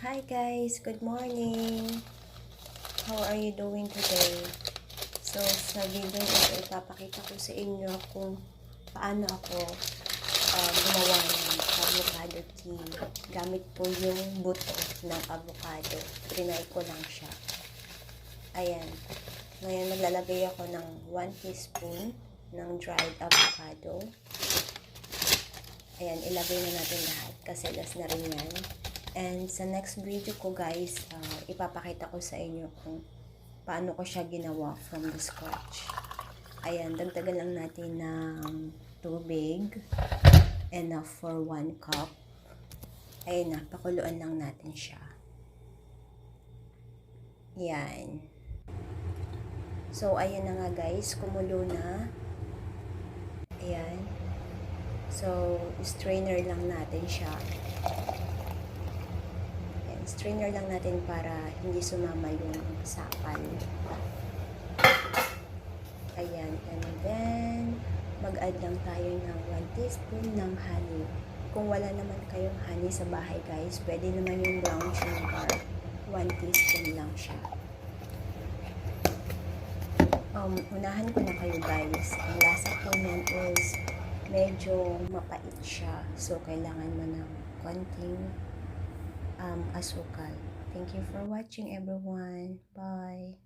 Hi guys, good morning. How are you doing today? So sa video ito ipapakita ko sa inyo kung paano ako gumawa ng avocado tea. Gamit po yung buto ng avocado. Trinay ko lang siya. Ayan. Ngayon maglalagay ako ng 1 teaspoon ng dried avocado. Ayan, ilagay na natin lahat kasi last na rin yan. And sa next video ko guys, ipapakita ko sa inyo kung paano ko siya ginawa from the scratch. Ayan, dagdagan lang natin ng tubig. Enough for 1 cup. Ayan na, pakuluan lang natin siya. Yan. So, ayan na nga guys, kumulo na. Ayan. So, strainer lang natin siya. Strainer lang natin para hindi sumama yung sakal. Ayan, and then mag-add lang tayo ng 1 teaspoon ng honey. Kung wala naman kayong honey sa bahay guys, pwede naman yung brown sugar. 1 teaspoon lang siya. Unahan ko na kayo guys. Ang lasa po niyan is medyo mapait siya. So, kailangan mo ng konting asukal. Thank you for watching everyone. Bye.